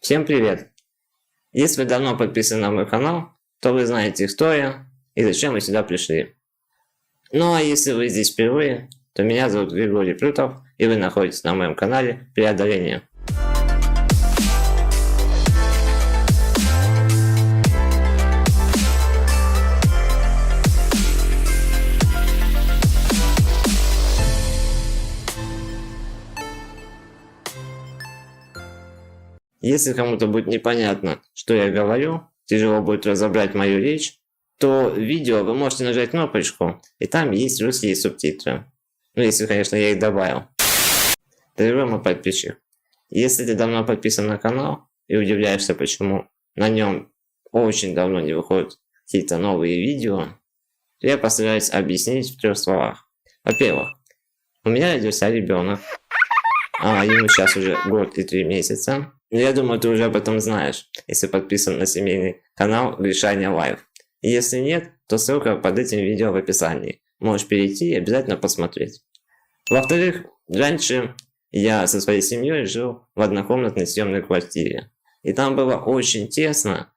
Всем привет! Если вы давно подписаны на мой канал, то вы знаете, кто я и зачем вы сюда пришли. Ну а если вы здесь впервые, то меня зовут Григорий Плютов, и вы находитесь на моем канале Преодоление. Если кому-то будет непонятно, что я говорю, тяжело будет разобрать мою речь, то в видео вы можете нажать кнопочку, и там есть русские субтитры. Ну, если, конечно, я их добавил. Дорогой мой подписчик, если ты давно подписан на канал и удивляешься, почему на нем очень давно не выходят какие-то новые видео, то я постараюсь объяснить в 3 словах. Во-первых, у меня родился ребенок, ему сейчас уже 1 год и 3 месяца. Но я думаю, ты уже об этом знаешь, если подписан на семейный канал Гришаня Лайв. И если нет, то ссылка под этим видео в описании. Можешь перейти и обязательно посмотреть. Во-вторых, раньше я со своей семьей жил в однокомнатной съемной квартире. И там было очень тесно.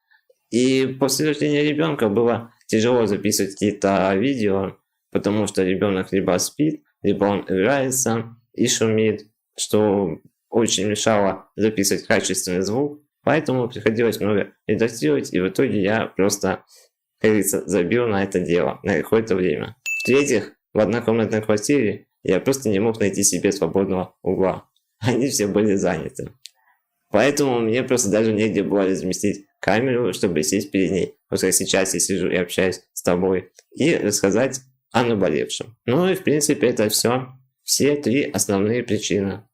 И после рождения ребенка было тяжело записывать какие-то видео, потому что ребенок либо спит, либо он играется и шумит, что очень мешало записывать качественный звук, поэтому приходилось много редактировать, и в итоге я просто, как говорится, забил на это дело на какое-то время. В-третьих, в однокомнатной квартире я просто не мог найти себе свободного угла. Они все были заняты. Поэтому мне просто даже негде было разместить камеру, чтобы сесть перед ней. Вот как сейчас я сижу и общаюсь с тобой, и рассказать о наболевшем. Ну и в принципе это все. Все 3 основные причины.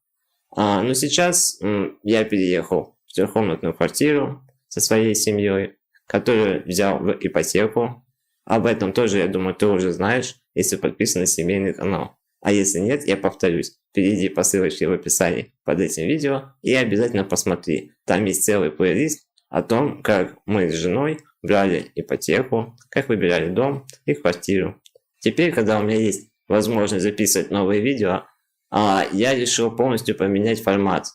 Но сейчас я переехал в 3-комнатную квартиру со своей семьей, которую взял в ипотеку. Об этом тоже, я думаю, ты уже знаешь, если подписан на семейный канал. А если нет, я повторюсь, перейди по ссылочке в описании под этим видео и обязательно посмотри. Там есть целый плейлист о том, как мы с женой брали ипотеку, как выбирали дом и квартиру. Теперь, когда у меня есть возможность записывать новые видео, я решил полностью поменять формат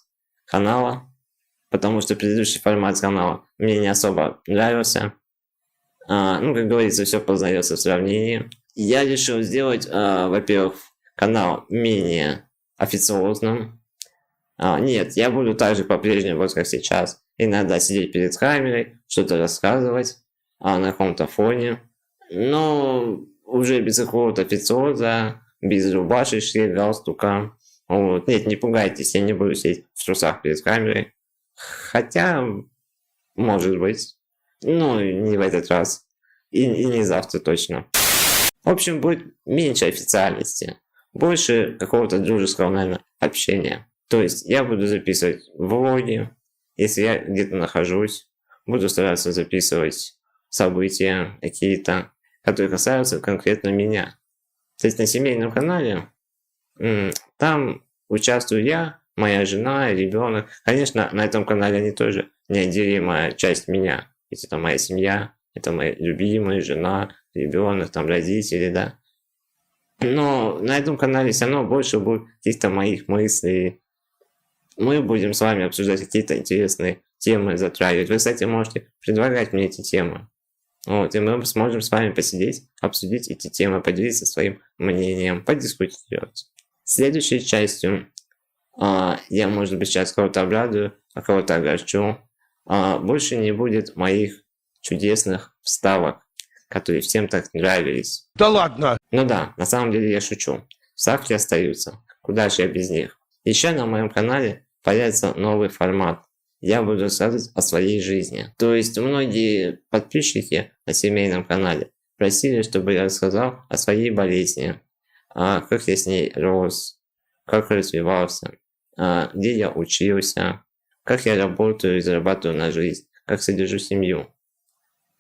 канала, потому что предыдущий формат канала мне не особо нравился. Ну, как говорится, все познается в сравнении. Я решил сделать, во-первых, канал менее официозным. Нет, я буду также по-прежнему, вот как сейчас, иногда сидеть перед камерой, что-то рассказывать на каком-то фоне, но уже без какого-то официоза, без рубашечки, галстука. Вот. Нет, не пугайтесь, я не буду сидеть в трусах перед камерой. Хотя, может быть, но не в этот раз. И не завтра точно. В общем, будет меньше официальности. Больше какого-то дружеского, наверное, общения. То есть я буду записывать влоги, если я где-то нахожусь. Буду стараться записывать события какие-то, которые касаются конкретно меня. То есть на семейном канале там участвую я, моя жена, ребенок. Конечно, на этом канале они тоже неотделимая часть меня. Ведь это моя семья, это мои любимые, жена, ребенок, там родители, да. Но на этом канале все равно больше будет каких-то моих мыслей. Мы будем с вами обсуждать какие-то интересные темы, затрагивать. Вы, кстати, можете предлагать мне эти темы. Вот, и мы сможем с вами посидеть, обсудить эти темы, поделиться своим мнением, подискутировать. Следующей частью я, может быть, сейчас кого-то обрадую, а кого-то огорчу. Больше не будет моих чудесных вставок, которые всем так нравились. Да ладно! Ну да, на самом деле я шучу. Вставки остаются. Куда же я без них? Еще на моем канале появится новый формат. Я буду рассказывать о своей жизни. То есть многие подписчики на семейном канале просили, чтобы я рассказал о своей болезни, как я с ней рос, как развивался, где я учился, как я работаю и зарабатываю на жизнь, как содержу семью.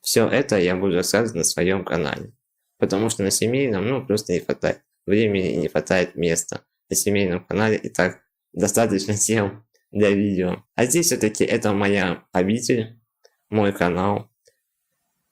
Все это я буду рассказывать на своем канале. Потому что на семейном, просто не хватает времени и не хватает места. На семейном канале и так достаточно тем для видео. А здесь все-таки это моя обитель, мой канал,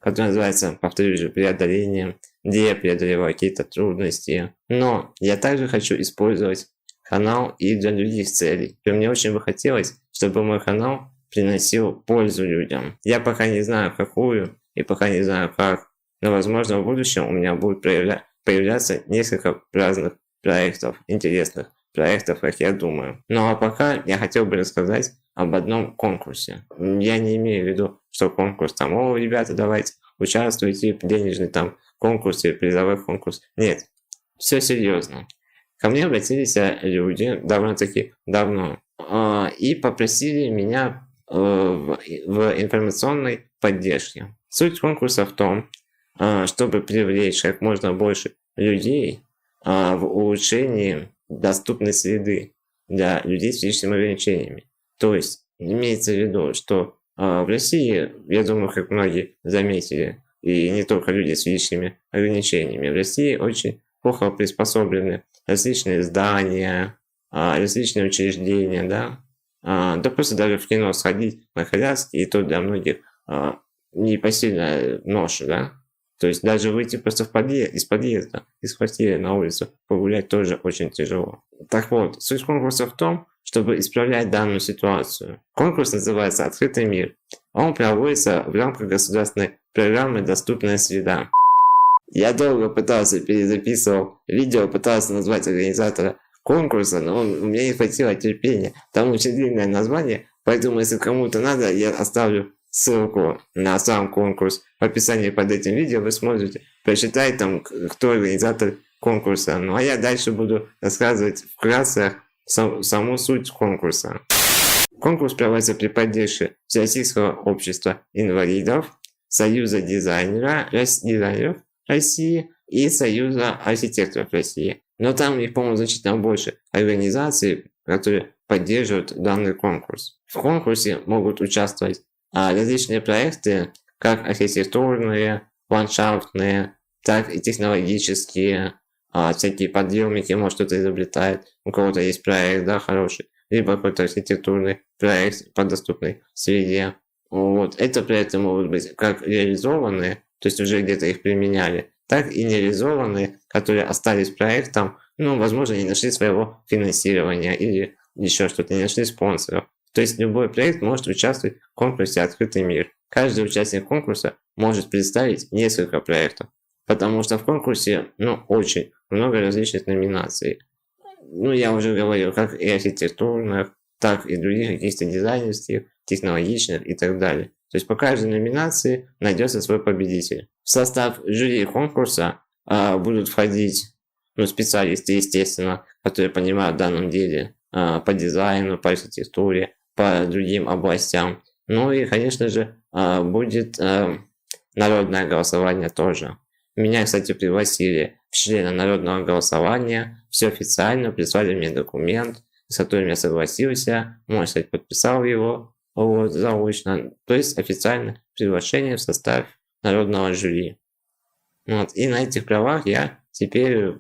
который называется, повторюсь же, Преодоление, где я преодолеваю какие-то трудности. Но я также хочу использовать канал и для других целей. И мне очень бы хотелось, чтобы мой канал приносил пользу людям. Я пока не знаю, какую, и пока не знаю, как, но, возможно, в будущем у меня будут появляться несколько разных проектов, интересных проектов, как я думаю. Ну а пока я хотел бы рассказать об одном конкурсе. Я не имею в виду, что конкурс там, о, ребята, давайте участвуйте в денежный там конкурсе, призовой конкурс. Нет, все серьезно. Ко мне обратились люди довольно-таки давно и попросили меня в информационной поддержке. Суть конкурса в том, чтобы привлечь как можно больше людей в улучшении доступной среды для людей с физическими ограничениями. То есть имеется в виду, что в России, я думаю, как многие заметили, и не только люди с физическими ограничениями, в России очень плохо приспособлены различные здания, различные учреждения, да просто даже в кино сходить на коляске, и то для многих непосильная ноша, да. То есть даже выйти просто из подъезда, из квартиры на улицу погулять тоже очень тяжело. Так вот, суть конкурса в том, чтобы исправлять данную ситуацию. Конкурс называется «Открытый мир». Он проводится в рамках государственной программы «Доступная среда». Я долго пытался, перезаписывал видео, пытался назвать организатора конкурса, но у меня не хватило терпения. Там очень длинное название, поэтому если кому-то надо, я оставлю ссылку на сам конкурс в описании под этим видео, вы сможете прочитать там, кто организатор конкурса. Ну а я дальше буду рассказывать вкратце саму суть конкурса. Конкурс проводится при поддержке Всероссийского общества инвалидов, Союза дизайнеров России и Союза архитекторов России. Но там их, по-моему, значительно больше организаций, которые поддерживают данный конкурс. В конкурсе могут участвовать различные проекты, как архитектурные, ландшафтные, так и технологические, всякие подъемники, может кто-то изобретает, у кого-то есть проект, да, хороший, либо какой-то архитектурный проект по доступной среде. Вот, эти проекты могут быть как реализованные, то есть уже где-то их применяли, так и нереализованные, которые остались проектом, возможно, не нашли своего финансирования или еще что-то, не нашли спонсоров. То есть любой проект может участвовать в конкурсе «Открытый мир». Каждый участник конкурса может представить несколько проектов, потому что в конкурсе, очень много различных номинаций. Я уже говорил, как и архитектурных, так и других каких-то дизайнерских, технологичных и так далее. То есть по каждой номинации найдется свой победитель. В состав жюри конкурса будут входить специалисты, естественно, которые понимают в данном деле по дизайну, по архитектуре, по другим областям. Ну и, конечно же, будет народное голосование тоже. Меня, кстати, пригласили в члены народного голосования. Все официально, прислали мне документ, с которым я согласился, можно сказать, подписал его заочно. То есть официальное приглашение в состав народного жюри. И на этих правах я теперь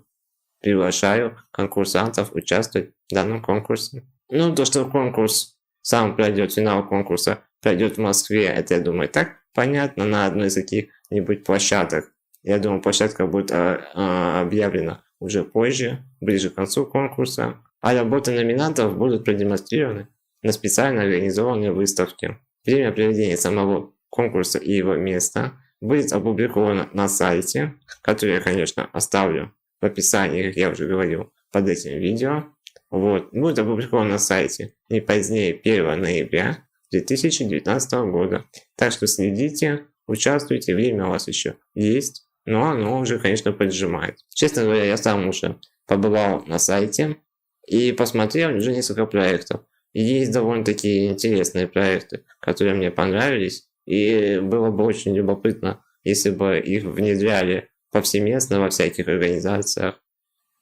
приглашаю конкурсантов участвовать в данном конкурсе. То, что конкурс сам пройдет, финал конкурса пройдет в Москве, это, я думаю, так понятно, на одной из каких-нибудь площадок. Я думаю, площадка будет объявлена уже позже, ближе к концу конкурса. А работы номинантов будут продемонстрированы на специально организованной выставке. Время проведения самого конкурса и его место будет опубликовано на сайте, который я, конечно, оставлю в описании, как я уже говорил, под этим видео. Будет опубликован на сайте не позднее 1 ноября 2019 года. Так что следите, участвуйте, время у вас еще есть, но оно уже, конечно, поджимает. Честно говоря, я сам уже побывал на сайте и посмотрел уже несколько проектов. И есть довольно-таки интересные проекты, которые мне понравились, и было бы очень любопытно, если бы их внедряли повсеместно во всяких организациях.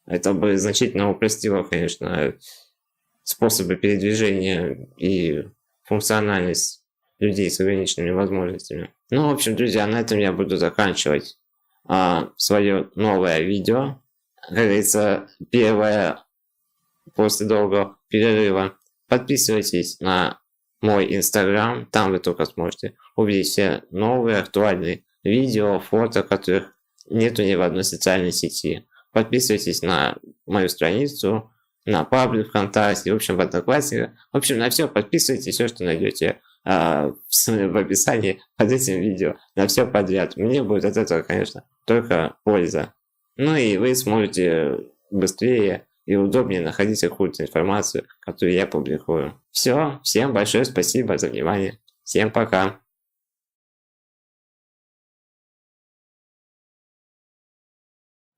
Это бы значительно упростило, конечно, способы передвижения и функциональность людей с ограниченными возможностями. В общем, друзья, на этом я буду заканчивать свое новое видео. Как говорится, первое после долгого перерыва. Подписывайтесь на мой инстаграм, там вы только сможете увидеть все новые актуальные видео, фото, которых нету ни в одной социальной сети. Подписывайтесь на мою страницу, на паблик ВКонтакте, в общем, в Одноклассниках. В общем, на все подписывайтесь, все, что найдете. в описании под этим видео на все подряд. Мне будет от этого, конечно, только польза. Ну и вы сможете быстрее и удобнее находить какую-то информацию, которую я публикую. Все, всем большое спасибо за внимание. Всем пока.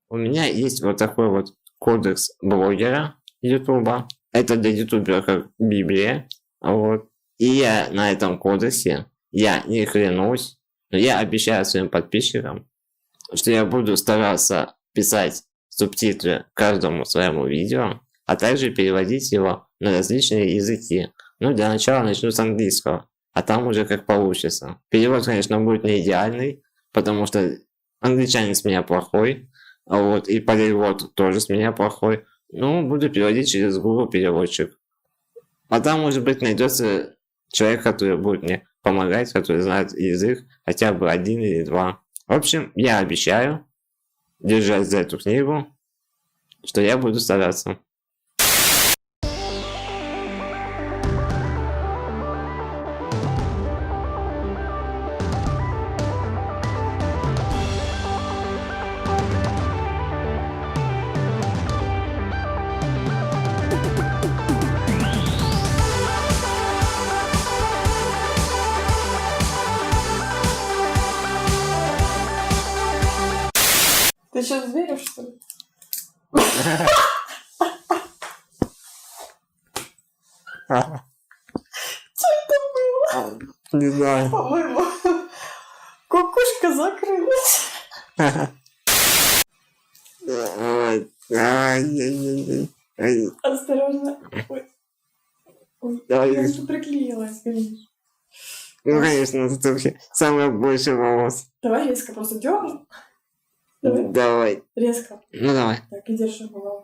У меня есть вот такой вот кодекс блогера Ютуба. Это для ютубера как Библия. Вот. И я на этом кодексе, я не клянусь, но я обещаю своим подписчикам, что я буду стараться писать субтитры каждому своему видео, а также переводить его на различные языки. Ну, для начала начну с английского, а там уже как получится. Перевод, конечно, будет не идеальный, потому что англичанин с меня плохой, вот, и перевод тоже с меня плохой. Ну, буду переводить через Google переводчик. А там, может быть, найдется человек, который будет мне помогать, который знает язык, хотя бы 1 или 2. В общем, я обещаю, держась за эту книгу, что я буду стараться. Ты сейчас веришь, что ли? Что это было? Не знаю. По-моему, кукушка закрылась. Осторожно. Ой. Ой, я что приклеилась, видишь? Ну, конечно, это вообще самое большее волос. Давай резко просто дёрну. Давай. Давай. Резко. Ну, давай. Так, и держи голову.